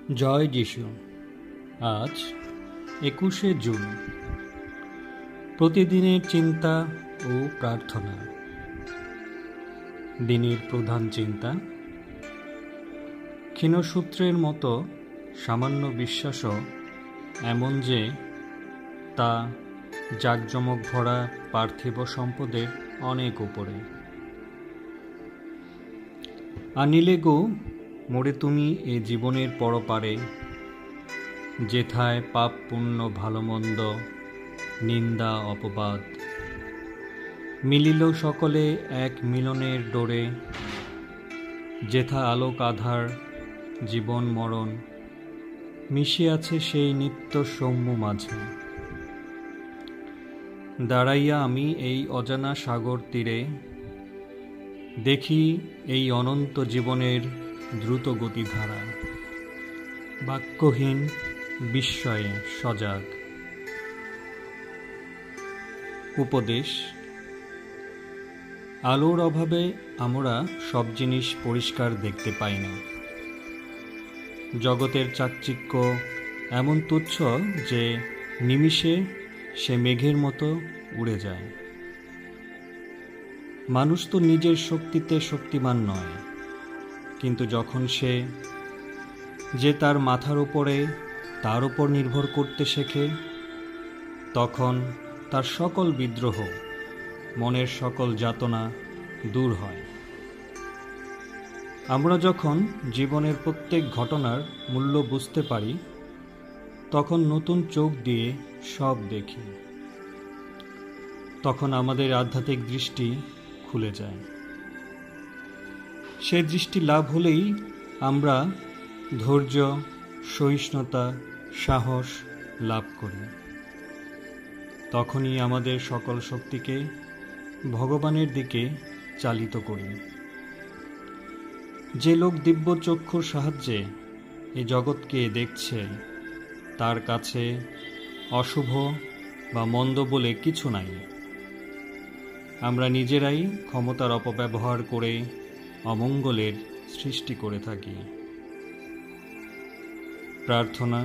জয় যিশু। আজ 21শে জুন। প্রতিদিনের চিন্তা ও প্রার্থনা। দিনের প্রধান চিন্তা, ক্ষীণসূত্রের মতো সামান্য বিশ্বাসও এমন যে তা জাঁকজমক ভরা পার্থিব সম্পদের অনেক উপরে। আনিলে গো মোরে তুমি এ জীবনের পরপারে, যেথায় পাপ পুণ্য ভালো মন্দ নিন্দা অপবাদ মিলিল সকলে এক মিলনের ডোরে, যেথা আলোক আধার জীবন মরণ মিশিয়াছে সেই নিত্য সৌম্য মাঝে। দাঁড়াইয়া আমি এই অজানা সাগর তীরে, দেখি এই অনন্ত জীবনের দ্রুত গতিধারা, বাক্যহীন বিস্ময়ে সজাগ। উপদেশ: আলোর অভাবে আমরা সব জিনিস পরিষ্কার দেখতে পাই না। জগতের চাকচিক্য এমন তুচ্ছ যে নিমিষে সে মেঘের মতো উড়ে যায়। মানুষ তো নিজের শক্তিতে শক্তিমান নয়, কিন্তু যখন সে যে তার মাথার উপরে তার উপর নির্ভর করতে শেখে, তখন তার সকল বিদ্রোহ, মনের সকল যাতনা দূর হয়। আমরা যখন জীবনের প্রত্যেক ঘটনার মূল্য বুঝতে পারি, তখন নতুন চোখ দিয়ে সব দেখি। তখন আমাদের আধ্যাত্মিক দৃষ্টি খুলে যায়। সে দৃষ্টি লাভ হলেই আমরা ধৈর্য, সহিষ্ণুতা, সাহস লাভ করি। তখনই আমাদের সকল শক্তিকে ভগবানের দিকে চালিত করি। যে লোক দিব্য চক্ষুর সাহায্যে এই জগৎকে দেখছে, তার কাছে অশুভ বা মন্দ বলে কিছু নাই। আমরা নিজেরাই ক্ষমতার অপব্যবহার করে অমঙ্গলের সৃষ্টি করে থাকি। প্রার্থনা: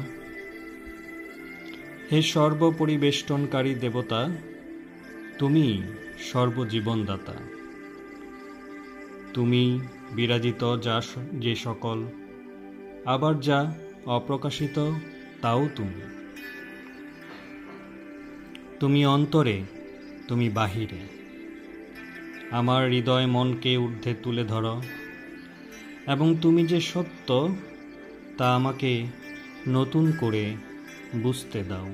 হে সর্বপরিবেষ্টনকারী দেবতা, তুমি সর্বজীবনদাতা। তুমি বিরাজিত যে সকল, আবার যা অপ্রকাশিত তাও তুমি। তুমি অন্তরে, তুমি বাহিরে। আমার হৃদয় মনকে ঊর্ধ্বে তুলে ধরো, এবং তুমি যে সত্য তা আমাকে নতুন করে বুঝতে দাও।